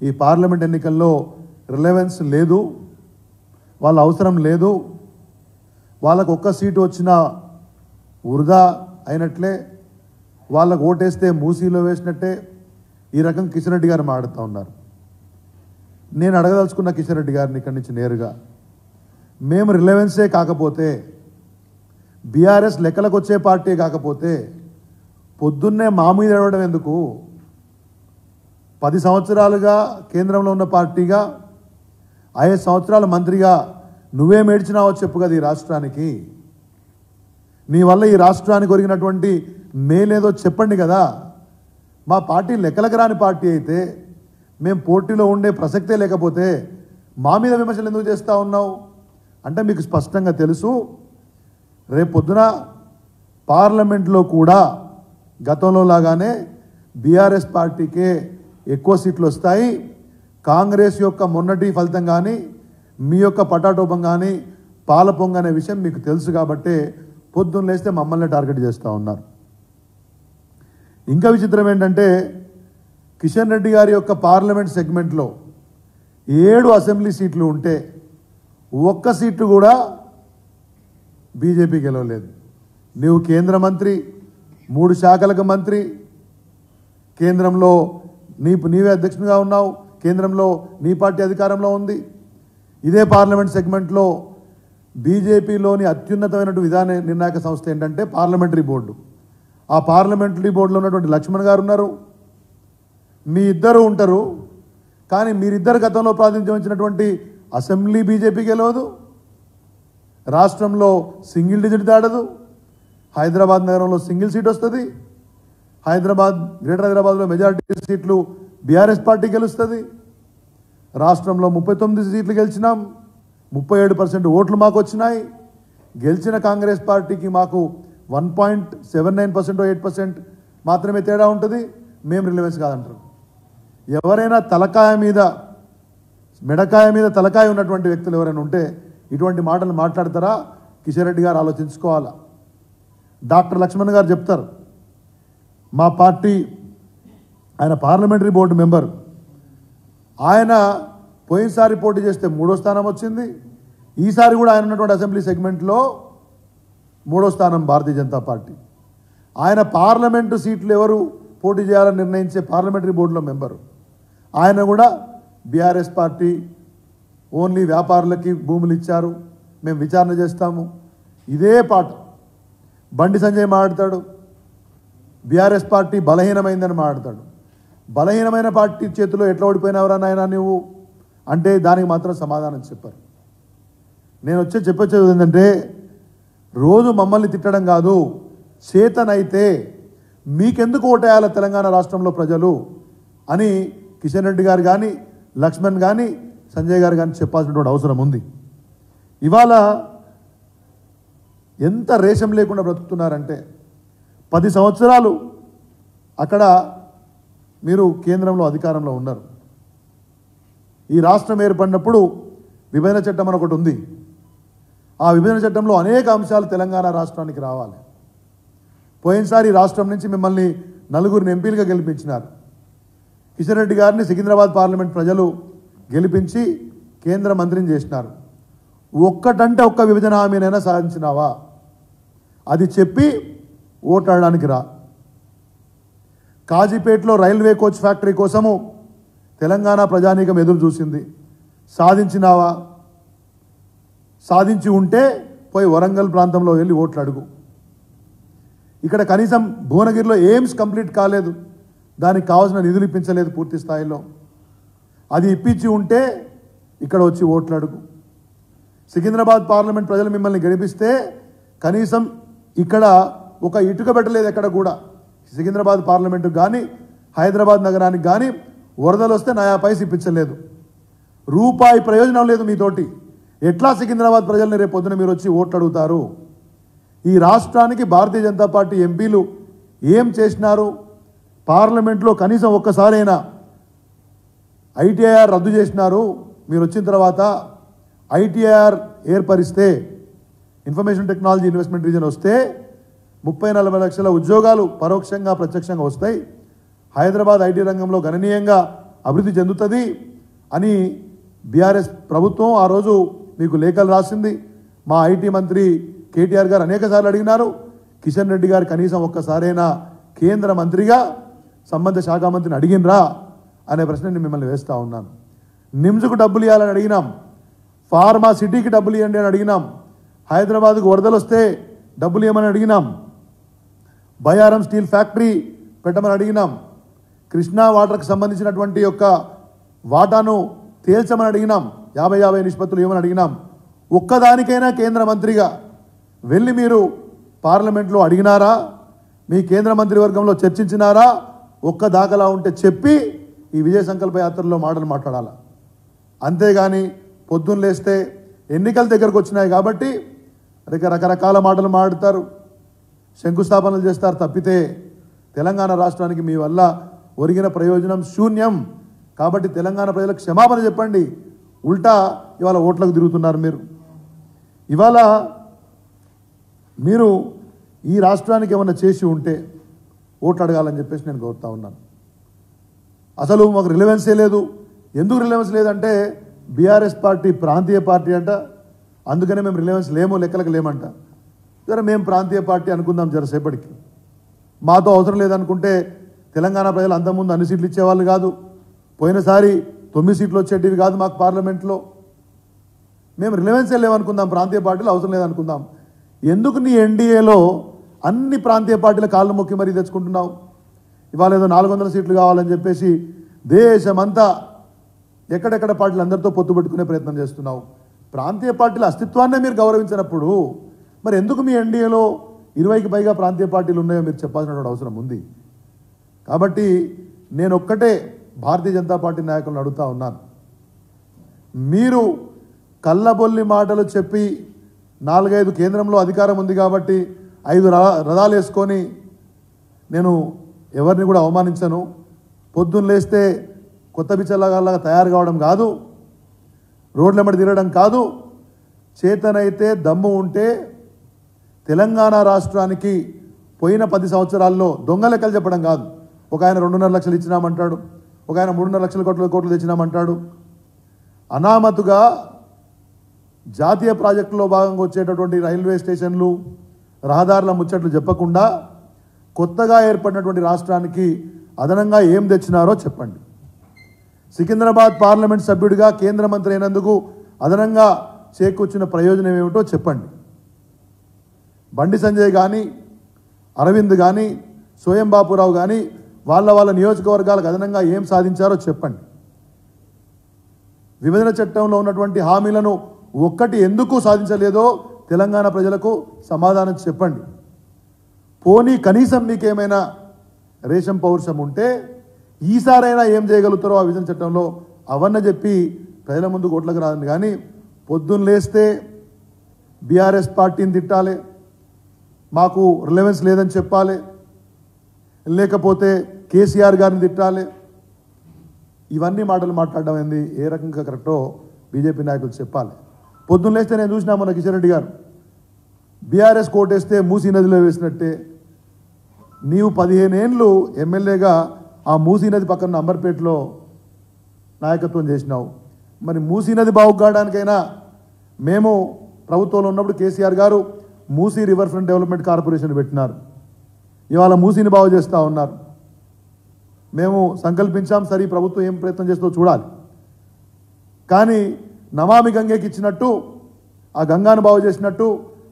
ఈ పార్లమెంట్ ఎన్నికల్లో రిలవెన్స్ లేదు, వాళ్ళ అవసరం లేదు, వాళ్ళకు ఒక్క సీటు వచ్చినా వృధా అయినట్లే, వాళ్ళకు ఓటేస్తే మూసీలో వేసినట్టే ఈ రకం కిషన్ రెడ్డి గారు మాట్లాడుతూ ఉన్నారు. నేను అడగదలుచుకున్న కిషన్ రెడ్డి గారిని ఇక్కడి నుంచి నేరుగా, మేము రిలవెన్సే కాకపోతే, బీఆర్ఎస్ లెక్కలకు వచ్చే పార్టీ కాకపోతే పొద్దున్నే మా మీద ఏడవడం ఎందుకు? 10 సంవత్సరాలుగా కేంద్రంలో ఉన్న పార్టీగా, 5 సంవత్సరాల మంత్రిగా నువ్వేం ఏడ్చినావో చెప్పు కదా ఈ రాష్ట్రానికి. నీ వల్ల ఈ రాష్ట్రానికి ఒరిగినటువంటి మేలేదో చెప్పండి కదా. మా పార్టీ లెక్కలకు రాని పార్టీ అయితే, మేము పోటీలో ఉండే ప్రసక్తే లేకపోతే మా మీద విమర్శలు ఎందుకు చేస్తూ ఉన్నావు అంటే మీకు స్పష్టంగా తెలుసు, రేపు పొద్దున పార్లమెంట్లో కూడా గతంలో లాగానే బీఆర్ఎస్ పార్టీకే ఎక్కువ సీట్లు వస్తాయి. కాంగ్రెస్ యొక్క మొన్నటి ఫలితం కానీ, మీ యొక్క పటాటోపం కానీ పాల పొంగనే విషయం మీకు తెలుసు కాబట్టి పొద్దున్న లేస్తే మమ్మల్ని టార్గెట్ చేస్తూ ఉన్నారు. ఇంకా విచిత్రం ఏంటంటే, కిషన్ రెడ్డి గారి యొక్క పార్లమెంట్ సెగ్మెంట్లో 7 అసెంబ్లీ సీట్లు ఉంటే ఒక్క సీట్లు కూడా బీజేపీ గెలవలేదు. నీవు కేంద్ర మంత్రి, 3 శాఖలకు మంత్రి, కేంద్రంలో నీవే అధ్యక్షునిగా ఉన్నావు, కేంద్రంలో నీ పార్టీ అధికారంలో ఉంది. ఇదే పార్లమెంట్ సెగ్మెంట్లో బీజేపీలోని అత్యున్నతమైనటువంటి విధాన నిర్ణాయక సంస్థ ఏంటంటే పార్లమెంటరీ బోర్డు. ఆ పార్లమెంటరీ బోర్డులో ఉన్నటువంటి లక్ష్మణ్ గారు ఉన్నారు, మీ ఇద్దరు ఉంటారు. కానీ మీరిద్దరు గతంలో ప్రాతినిధ్యం వహించినటువంటి అసెంబ్లీ బీజేపీ గెలవదు, రాష్ట్రంలో సింగిల్ డిజిట్ దాడదు. హైదరాబాద్ నగరంలో సింగిల్ సీట్ వస్తుంది, గ్రేటర్ హైదరాబాద్లో మెజారిటీ సీట్లు బీఆర్ఎస్ పార్టీ గెలుస్తుంది. రాష్ట్రంలో 39 సీట్లు గెలిచినాం, 37% ఓట్లు మాకు వచ్చినాయి. గెలిచిన కాంగ్రెస్ పార్టీకి మాకు 1.79% 8% మాత్రమే తేడా ఉంటుంది. మేము రిలవెన్స్ కాదంటారు. ఎవరైనా తలకాయ మీద మెడకాయ మీద తలకాయ ఉన్నటువంటి వ్యక్తులు ఎవరైనా ఉంటే ఇటువంటి మాటలు మాట్లాడతారా? కిషన్ రెడ్డి గారు ఆలోచించుకోవాలా. డాక్టర్ లక్ష్మణ్ గారు చెప్తారు, మా పార్టీ, ఆయన పార్లమెంటరీ బోర్డు మెంబర్, ఆయన పోయినసారి పోటీ చేస్తే 3వ స్థానం వచ్చింది. ఈసారి కూడా ఆయన ఉన్నటువంటి అసెంబ్లీ సెగ్మెంట్లో 3వ స్థానం భారతీయ జనతా పార్టీ. ఆయన పార్లమెంటు సీట్లు ఎవరు పోటీ చేయాలని నిర్ణయించే పార్లమెంటరీ బోర్డులో మెంబరు. ఆయన కూడా బీఆర్ఎస్ పార్టీ ఓన్లీ వ్యాపారులకి భూములు ఇచ్చారు, మేము విచారణ చేస్తాము. ఇదే పాట బండి సంజయ్ మాట్లాడతాడు, బీఆర్ఎస్ పార్టీ బలహీనమైందని మాట్లాడతాడు. బలహీనమైన పార్టీ చేతిలో ఎట్లా ఓడిపోయినావురా నాయనా నువ్వు అంటే దానికి మాత్రం సమాధానం చెప్పారు. నేను చెప్పొచ్చేది ఏంటంటే, రోజు మమ్మల్ని తిట్టడం కాదు, చేతనైతే మీకెందుకు ఓటేయాలి తెలంగాణ రాష్ట్రంలో ప్రజలు అని కిషన్ రెడ్డి గారు కానీ, లక్ష్మణ్ కానీ, సంజయ్ గారు కానీ చెప్పాల్సినటువంటి అవసరం ఉంది. ఇవాళ ఎంత రేషం లేకుండా బ్రతుకుతున్నారంటే, 10 సంవత్సరాలు అక్కడ మీరు కేంద్రంలో అధికారంలో ఉన్నారు. ఈ రాష్ట్రం ఏర్పడినప్పుడు విభజన చట్టం అని ఒకటి ఉంది. ఆ విభజన చట్టంలో అనేక అంశాలు తెలంగాణ రాష్ట్రానికి రావాలి. పోయినసారి రాష్ట్రం నుంచి మిమ్మల్ని 4 ఎంపీలుగా గెలిపించినారు. కిషన్ రెడ్డి గారిని సికింద్రాబాద్ పార్లమెంట్ ప్రజలు గెలిపించి కేంద్ర మంత్రిని చేసినారు. ఒక్కటంటే ఒక్క విభజన హామీనైనా సాధించినావా? అది చెప్పి ఓటాడడానికి రా. కాజీపేటలో రైల్వే కోచ్ ఫ్యాక్టరీ కోసము తెలంగాణ ప్రజానీకం ఎదురు చూసింది, సాధించినావా? సాధించి ఉంటే పోయి వరంగల్ ప్రాంతంలో వెళ్ళి ఓట్లు అడుగు. ఇక్కడ కనీసం భువనగిరిలో ఎయిమ్స్ కంప్లీట్ కాలేదు, దానికి కావాల్సిన నిధులు ఇప్పించలేదు పూర్తి స్థాయిలో. అది ఇప్పించి ఉంటే ఇక్కడ వచ్చి ఓట్లు అడుగు. సికింద్రాబాద్ పార్లమెంట్ ప్రజలు మిమ్మల్ని గెలిపిస్తే కనీసం ఇక్కడ ఒక ఇటుక పెట్టలేదు ఎక్కడ కూడా. సికింద్రాబాద్ పార్లమెంటుకు కానీ, హైదరాబాద్ నగరానికి కానీ వరదలు వస్తే 90 పైసలు ఇప్పించలేదు, రూపాయి ప్రయోజనం లేదు మీతోటి. ఎట్లా సికింద్రాబాద్ ప్రజల్ని రేపు పొద్దున మీరు వచ్చి ఓట్లు అడుగుతారు? ఈ రాష్ట్రానికి భారతీయ జనతా పార్టీ ఎంపీలు ఏం చేసినారు? పార్లమెంట్లో కనీసం ఒక్కసారైనా ఐటీఐఆర్ రద్దు చేసినారు. మీరు వచ్చిన తర్వాత ఐటీఐఆర్ ఏర్పరిస్తే, ఇన్ఫర్మేషన్ టెక్నాలజీ ఇన్వెస్ట్మెంట్ రీజన్ వస్తే 30-40 లక్షల ఉద్యోగాలు పరోక్షంగా ప్రత్యక్షంగా వస్తాయి. హైదరాబాద్ ఐటీ రంగంలో గణనీయంగా అభివృద్ధి చెందుతుంది అని బీఆర్ఎస్ ప్రభుత్వం ఆ రోజు మీకు లేఖలు రాసింది. మా ఐటీ మంత్రి కేటీఆర్ గారు అనేకసార్లు అడిగినారు. కిషన్ రెడ్డి గారు కనీసం ఒక్కసారైనా కేంద్ర మంత్రిగా సంబంధిత శాఖ మంత్రిని అడిగినరా అనే ప్రశ్నని మిమ్మల్ని వేస్తూ ఉన్నాను. నిమ్స్కు డబ్బులు ఇవ్వాలని అడిగినాం, ఫార్మా సిటీకి డబ్బులు ఇవ్వండి అని అడిగినాం, హైదరాబాద్కు వరదలు వస్తే డబ్బులు ఇవ్వమని అడిగినాం, బయారం స్టీల్ ఫ్యాక్టరీ పెట్టమని అడిగినాం, కృష్ణా వాటర్కి సంబంధించినటువంటి యొక్క వాటాను తేల్చమని అడిగినాం, 50-50 నిష్పత్తులు ఇవ్వమని అడిగినాం. ఒక్కదానికైనా కేంద్ర మంత్రిగా వెళ్ళి మీరు పార్లమెంట్లో అడిగినారా? మీ కేంద్ర మంత్రివర్గంలో చర్చించినారా? ఒక్క దాఖలా ఉంటే చెప్పి ఈ విజయ సంకల్ప యాత్రలో మాటలు మాట్లాడాలా. అంతేగాని పొద్దున్న లేస్తే ఎన్నికల దగ్గరకు వచ్చినాయి కాబట్టి రకరకాల మాటలు మాట్లాడతారు, శంకుస్థాపనలు చేస్తారు తప్పితే తెలంగాణ రాష్ట్రానికి మీ వల్ల ఒరిగిన ప్రయోజనం శూన్యం. కాబట్టి తెలంగాణ ప్రజలకు క్షమాపణ చెప్పండి. ఉల్టా ఇవాళ ఓట్లకు తిరుగుతున్నారు మీరు. ఇవాళ మీరు ఈ రాష్ట్రానికి ఏమన్నా చేసి ఉంటే ఓట్లు అడగాలని చెప్పేసి నేను కోరుతా ఉన్నాను. అసలు మాకు రిలవెన్సే లేదు. ఎందుకు రిలవెన్స్ లేదంటే బీఆర్ఎస్ పార్టీ ప్రాంతీయ పార్టీ అంట, అందుకనే మేము రిలవెన్స్ లేమో లెక్కలకు లేమంట. జర మేము ప్రాంతీయ పార్టీ అనుకుందాం జరసేపటికి. మాతో అవసరం లేదనుకుంటే తెలంగాణ ప్రజలు అంతకుముందు అన్ని సీట్లు ఇచ్చేవాళ్ళు కాదు. పోయినసారి 9 సీట్లు వచ్చేటివి కాదు మాకు పార్లమెంట్లో. మేము రిలవెన్సే లేవనుకుందాం, ప్రాంతీయ పార్టీలు అవసరం లేదనుకుందాం. ఎందుకు నీ ఎన్డీఏలో అన్ని ప్రాంతీయ పార్టీల కాళ్ళు మొక్కి మరీ తెచ్చుకుంటున్నావు? ఇవాళ ఏదో 400 సీట్లు కావాలని చెప్పేసి దేశమంతా ఎక్కడెక్కడ పార్టీలు అందరితో పొత్తు పెట్టుకునే ప్రయత్నం చేస్తున్నావు. ప్రాంతీయ పార్టీల అస్తిత్వాన్నే మీరు గౌరవించినప్పుడు మరి ఎందుకు మీ ఎన్డీఏలో 20కి పైగా ప్రాంతీయ పార్టీలు ఉన్నాయో మీరు చెప్పాల్సినటువంటి అవసరం ఉంది. కాబట్టి నేను ఒక్కటే భారతీయ జనతా పార్టీ నాయకులను అడుగుతా ఉన్నాను, మీరు కళ్ళబొల్లి మాటలు చెప్పి 4-5 కేంద్రంలో అధికారం ఉంది కాబట్టి 5 రథాలు వేసుకొని నేను ఎవరిని కూడా అవమానించను. పొద్దున్న లేస్తే కొత్త బిచ్చలాగా తయారు కావడం కాదు, రోడ్లెంబడి తిరగడం కాదు. చేతనైతే దమ్ము ఉంటే తెలంగాణ రాష్ట్రానికి పోయిన 10 సంవత్సరాల్లో దొంగ లెక్కలు చెప్పడం కాదు. ఒక ఆయన 2.5 లక్షలు ఇచ్చినామంటాడు, ఒక ఆయన 3.5 లక్షల కోట్లు తెచ్చినామంటాడు. అనామతుగా జాతీయ ప్రాజెక్టులో భాగంగా వచ్చేటటువంటి రైల్వే స్టేషన్లు, రహదారుల ముచ్చట్లు చెప్పకుండా కొత్తగా ఏర్పడినటువంటి రాష్ట్రానికి అదనంగా ఏం తెచ్చినారో చెప్పండి. సికింద్రాబాద్ పార్లమెంట్ సభ్యుడిగా కేంద్ర మంత్రి అయినందుకు అదనంగా చేకూర్చిన ప్రయోజనం ఏమిటో చెప్పండి. బండి సంజయ్ కానీ, అరవింద్ కానీ, స్వయం బాపురావు కానీ వాళ్ళ నియోజకవర్గాలకు అదనంగా ఏం సాధించారో చెప్పండి. విభజన చట్టంలో ఉన్నటువంటి హామీలను ఒక్కటి ఎందుకు సాధించలేదో తెలంగాణ ప్రజలకు సమాధానం చెప్పండి. పోనీ కనీసం మీకేమైనా రేషం పౌరుషం ఉంటే ఈసారైనా ఏం చేయగలుగుతారో ఆ విభజన చట్టంలో అవన్నీ చెప్పి ప్రజల ముందు ఓట్లకు రాదని. కానీ పొద్దున్న లేస్తే బీఆర్ఎస్ పార్టీని తిట్టాలి, మాకు రిలవెన్స్ లేదని చెప్పాలి, లేకపోతే కేసీఆర్ గారిని తిట్టాలి. ఇవన్నీ మాటలు మాట్లాడడం ఏంది, ఏ రకంగా కరెక్టో బీజేపీ నాయకులు చెప్పాలి. పొద్దున్న లేస్తే నేను చూసినా మన కిషన్ రెడ్డి గారు బీఆర్ఎస్ కోటేస్తే మూసీ నదిలో వేసినట్టే నీవు 15 ఏళ్ళు ఎమ్మెల్యేగా ఆ మూసీ నది పక్కన అంబర్పేటలో నాయకత్వం చేసినావు. మరి మూసీ నది బాగుకాడానికైనా మేము ప్రభుత్వంలో ఉన్నప్పుడు కేసీఆర్ గారు Musi river front development corporation పెట్టినారు. ఇవాళ మూసీని బాగు చేస్తూ ఉన్నారు. మేము సంకల్పించాం, సరే ప్రభుత్వం ఏం ప్రయత్నం చేస్తుందో చూడాలి. కానీ నమామి గంగకి ఇచ్చినట్టు, ఆ గంగాను బాగు చేసినట్టు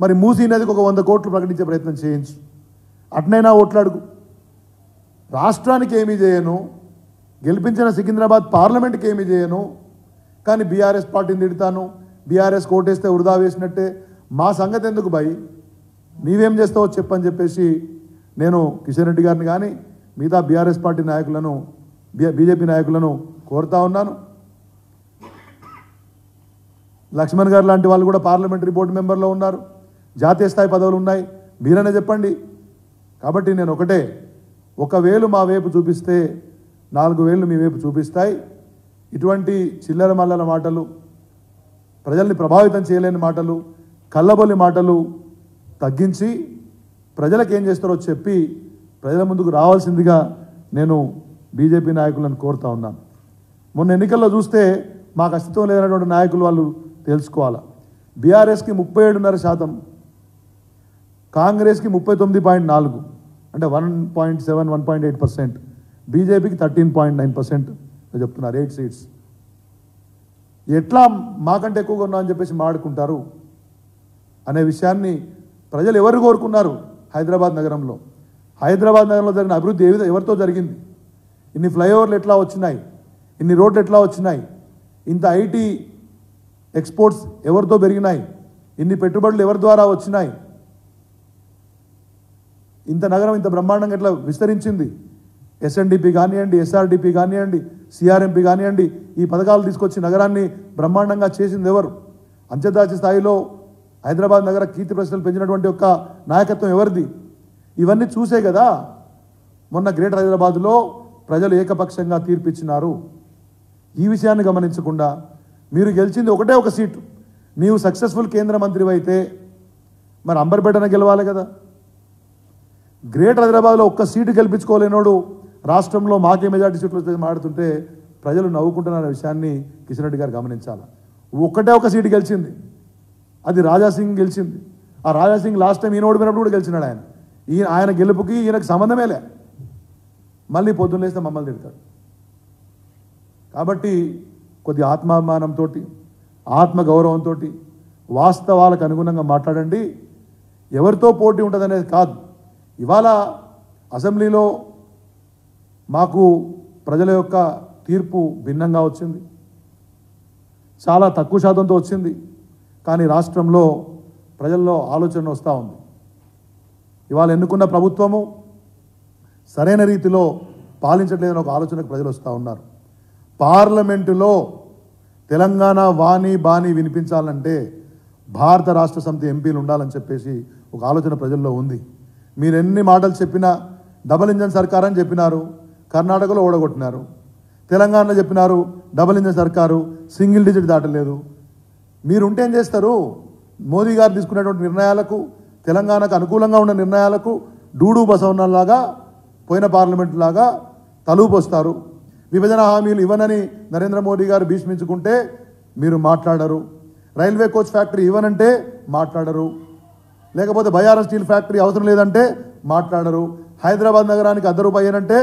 మరి మూసీ నదికి ఒక 100 కోట్లు ప్రకటించే ప్రయత్నం చేయించు. అట్నైనా ఓట్లాడుకు. రాష్ట్రానికి ఏమీ చేయను, గెలిపించిన సికింద్రాబాద్ పార్లమెంట్కి ఏమీ చేయను, కానీ బీఆర్ఎస్ పార్టీని తిడతాను, బీఆర్ఎస్ కోటేస్తే వృధా వేసినట్టే. మా సంగతి ఎందుకు భయ్, నీవేం చేస్తావో చెప్పని చెప్పేసి నేను కిషన్ రెడ్డి గారిని కానీ మిగతా బీఆర్ఎస్ పార్టీ నాయకులను, బీజేపీ నాయకులను కోరుతా ఉన్నాను. లక్ష్మణ్ గారు లాంటి వాళ్ళు కూడా పార్లమెంటరీ బోర్డు మెంబర్లో ఉన్నారు, జాతీయ స్థాయి పదవులు ఉన్నాయి, మీరైనా చెప్పండి. కాబట్టి నేను ఒకటే, 1 వేలు మా వైపు చూపిస్తే 4 వేలు మీ వైపు చూపిస్తాయి. ఇటువంటి చిల్లర మల్లల మాటలు, ప్రజల్ని ప్రభావితం చేయలేని మాటలు, కళ్ళబొల్లి మాటలు తగ్గించి ప్రజలకు ఏం చేస్తారో చెప్పి ప్రజల ముందుకు రావాల్సిందిగా నేను బీజేపీ నాయకులను కోరుతా ఉన్నాను. మొన్న ఎన్నికల్లో చూస్తే మాకు అస్తిత్వం లేనటువంటి నాయకులు వాళ్ళు తెలుసుకోవాలా. బీఆర్ఎస్కి 37.5%, కాంగ్రెస్కి 39.4%, అంటే 1.7 1.8%, బీజేపీకి 13.9% చెప్తున్నారు 8 సీట్స్. ఎట్లా మాకంటే ఎక్కువగా ఉన్నా అని చెప్పేసి మాట్లాడుకుంటారు అనే విషయాన్ని ప్రజలు ఎవరు కోరుకున్నారు? హైదరాబాద్ నగరంలో జరిగిన అభివృద్ధి ఎవరితో జరిగింది? ఇన్ని ఫ్లైఓవర్లు ఎట్లా వచ్చినాయి? ఇన్ని రోడ్లు ఎట్లా వచ్చినాయి? ఇంత ఐటీ ఎక్స్పోర్ట్స్ ఎవరితో పెరిగినాయి? ఇన్ని పెట్టుబడులు ఎవరి ద్వారా వచ్చినాయి? ఇంత నగరం ఇంత బ్రహ్మాండంగా ఎట్లా విస్తరించింది? ఎస్ఎన్డిపి కానివ్వండి, ఎస్ఆర్డిపి కానివ్వండి, సిఆర్ఎంపి కానివ్వండి, ఈ పథకాలు తీసుకొచ్చి నగరాన్ని బ్రహ్మాండంగా చేసింది ఎవరు? అంతర్జాతీయ స్థాయిలో హైదరాబాద్ నగర కీర్తి ప్రశ్నలు పెంచినటువంటి ఒక నాయకత్వం ఎవరిది? ఇవన్నీ చూసే కదా మొన్న గ్రేటర్ హైదరాబాద్లో ప్రజలు ఏకపక్షంగా తీర్పిచ్చినారు. ఈ విషయాన్ని గమనించకుండా మీరు గెలిచింది ఒకటే ఒక సీటు. నీవు సక్సెస్ఫుల్ కేంద్ర మంత్రివి అయితే మరి అంబర్పేటన గెలవాలి కదా. గ్రేటర్ హైదరాబాద్లో ఒక్క సీటు గెలిపించుకోలేనోడు రాష్ట్రంలో మాకే మెజార్టీ సీట్లు మాడుతుంటే ప్రజలు నవ్వుకుంటున్న విషయాన్ని కిషన్ రెడ్డి గారు గమనించాలి. ఒకటే ఒక సీటు గెలిచింది, అది రాజాసింగ్ గెలిచింది. ఆ రాజాసింగ్ లాస్ట్ టైం ఈయన ఓడిపోయినప్పుడు కూడా గెలిచినాడు. ఆయన గెలుపుకి ఈయనకు సంబంధమే లే. మళ్ళీ పొద్దున్న లేస్తే మమ్మల్ని తిడతాడు. కాబట్టి కొద్ది ఆత్మాభిమానంతో, ఆత్మగౌరవంతో, వాస్తవాలకు అనుగుణంగా మాట్లాడండి. ఎవరితో పోటీ ఉంటుందనేది కాదు. ఇవాళ అసెంబ్లీలో మాకు ప్రజల యొక్క తీర్పు భిన్నంగా వచ్చింది, చాలా తక్కువ శాతంతో వచ్చింది. కానీ రాష్ట్రంలో ప్రజల్లో ఆలోచన వస్తూ ఉంది. ఇవాళ ఎన్నుకున్న ప్రభుత్వము సరైన రీతిలో పాలించట్లేదని ఒక ఆలోచనకు ప్రజలు వస్తూ ఉన్నారు. పార్లమెంటులో తెలంగాణ వాణి బాణి వినిపించాలంటే భారత రాష్ట్ర సమితి ఎంపీలు ఉండాలని చెప్పేసి ఒక ఆలోచన ప్రజల్లో ఉంది. మీరు ఎన్ని మాటలు చెప్పినా డబుల్ ఇంజన్ సర్కార్ అని చెప్పినారు, కర్ణాటకలో ఓడగొట్టినారు. తెలంగాణలో చెప్పినారు డబుల్ ఇంజన్ సర్కారు, సింగిల్ డిజిట్ దాటలేదు. మీరు ఉంటే ఏం చేస్తారు? మోదీ గారు తీసుకునేటువంటి నిర్ణయాలకు, తెలంగాణకు అనుకూలంగా ఉన్న నిర్ణయాలకు డూడు బసవన్నలాగా పోయిన పార్లమెంట్ లాగా తలూపొస్తారు. విభజన హామీలు ఇవ్వనని నరేంద్ర మోదీ గారు భీష్మించుకుంటే మీరు మాట్లాడరు. రైల్వే కోచ్ ఫ్యాక్టరీ ఇవ్వనంటే మాట్లాడరు. లేకపోతే బయారం స్టీల్ ఫ్యాక్టరీ అవసరం లేదంటే మాట్లాడరు. హైదరాబాద్ నగరానికి ₹1 అయ్యానంటే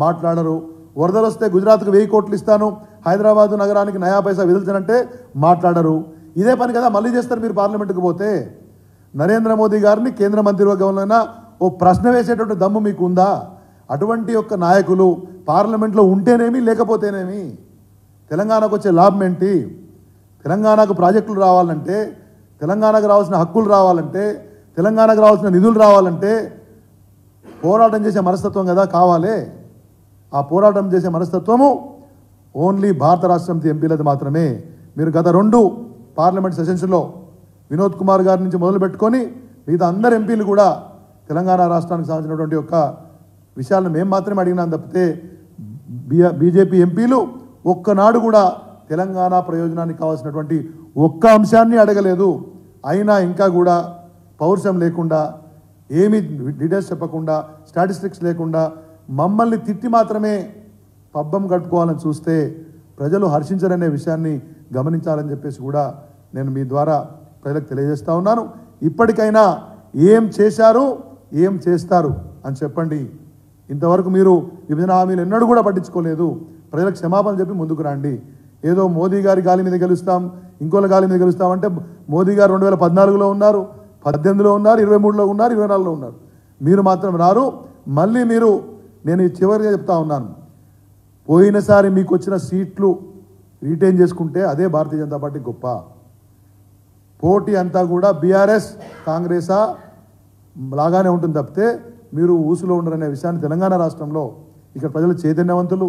మాట్లాడరు. వరదలు వస్తే గుజరాత్కు 1000 కోట్లు ఇస్తాను, హైదరాబాద్ నగరానికి నయా పైసా విధించనంటే మాట్లాడరు. ఇదే పని కదా మళ్ళీ చేస్తారు మీరు పార్లమెంటుకు పోతే. నరేంద్ర మోదీ గారిని కేంద్ర మంత్రివర్గంలో ఓ ప్రశ్న వేసేటువంటి దమ్ము మీకు ఉందా? అటువంటి యొక్క నాయకులు పార్లమెంట్లో ఉంటేనేమి లేకపోతేనేమి తెలంగాణకు వచ్చే లాభం ఏంటి? తెలంగాణకు ప్రాజెక్టులు రావాలంటే, తెలంగాణకు రావాల్సిన హక్కులు రావాలంటే, తెలంగాణకు రావాల్సిన నిధులు రావాలంటే పోరాటం చేసే మనస్తత్వం కదా కావాలి. ఆ పోరాటం చేసే మనస్తత్వము ఓన్లీ భారత రాష్ట్ర సమితి ఎంపీలది మాత్రమే. మీరు గత 2 పార్లమెంట్ సెషన్స్లో వినోద్ కుమార్ గారి నుంచి మొదలు పెట్టుకొని మిగతా అందరు ఎంపీలు కూడా తెలంగాణ రాష్ట్రానికి సంబంధించినటువంటి యొక్క విషయాలను మేము మాత్రమే అడిగినాం తప్పితే బీజేపీ ఎంపీలు ఒక్కనాడు కూడా తెలంగాణ ప్రయోజనానికి కావాల్సినటువంటి ఒక్క అంశాన్ని అడగలేదు. అయినా ఇంకా కూడా పౌరుషం లేకుండా, ఏమీ డీటెయిల్స్ చెప్పకుండా, స్టాటిస్టిక్స్ లేకుండా మమ్మల్ని తిట్టి మాత్రమే పబ్బం కట్టుకోవాలని చూస్తే ప్రజలు హర్షించరనే విషయాన్ని గమనించాలని చెప్పేసి కూడా నేను మీ ద్వారా ప్రజలకు తెలియజేస్తా ఉన్నాను. ఇప్పటికైనా ఏం చేశారు, ఏం చేస్తారు అని చెప్పండి. ఇంతవరకు మీరు విభజన హామీలు ఎన్నడూ కూడా పట్టించుకోలేదు. ప్రజలకు క్షమాపణ చెప్పి ముందుకు రండి. ఏదో మోదీ గారి గాలి మీద గెలుస్తాం, ఇంకోళ్ళ గాలి మీద గెలుస్తామంటే మోదీ గారు 2014లో ఉన్నారు, 18లో ఉన్నారు, 23లో ఉన్నారు, 24లో ఉన్నారు. మీరు మాత్రం రారు. మళ్ళీ మీరు, నేను చివరిగా చెప్తా ఉన్నాను, పోయినసారి మీకు వచ్చిన సీట్లు రీటైన్ చేసుకుంటే అదే భారతీయ జనతా పార్టీ గొప్ప. పోటీ అంతా కూడా బీఆర్ఎస్ కాంగ్రెసా లాగానే ఉంటుంది తప్పితే మీరు ఊసులో ఉండరనే విషయాన్ని తెలంగాణ రాష్ట్రంలో ఇక్కడ ప్రజలు చైతన్యవంతులు.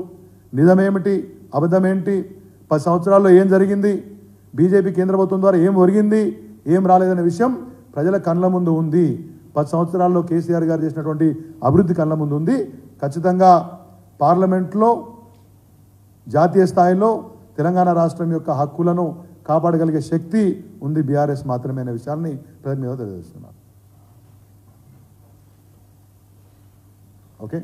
నిజమేమిటి, అబద్ధమేంటి, 10 సంవత్సరాల్లో ఏం జరిగింది, బీజేపీ కేంద్ర ప్రభుత్వం ద్వారా ఏం ఒరిగింది, ఏం రాలేదనే విషయం ప్రజల కళ్ళ ముందు ఉంది. 10 సంవత్సరాల్లో కేసీఆర్ గారు చేసినటువంటి అభివృద్ధి కళ్ళ ముందు ఉంది. ఖచ్చితంగా పార్లమెంట్లో జాతీయ స్థాయిలో తెలంగాణ రాష్ట్రం యొక్క హక్కులను కాపాడగలిగే శక్తి ఉంది బీఆర్ఎస్ మాత్రమే అనే విషయాన్ని ప్రజల మీద తెలియజేస్తున్నారు. ఓకే.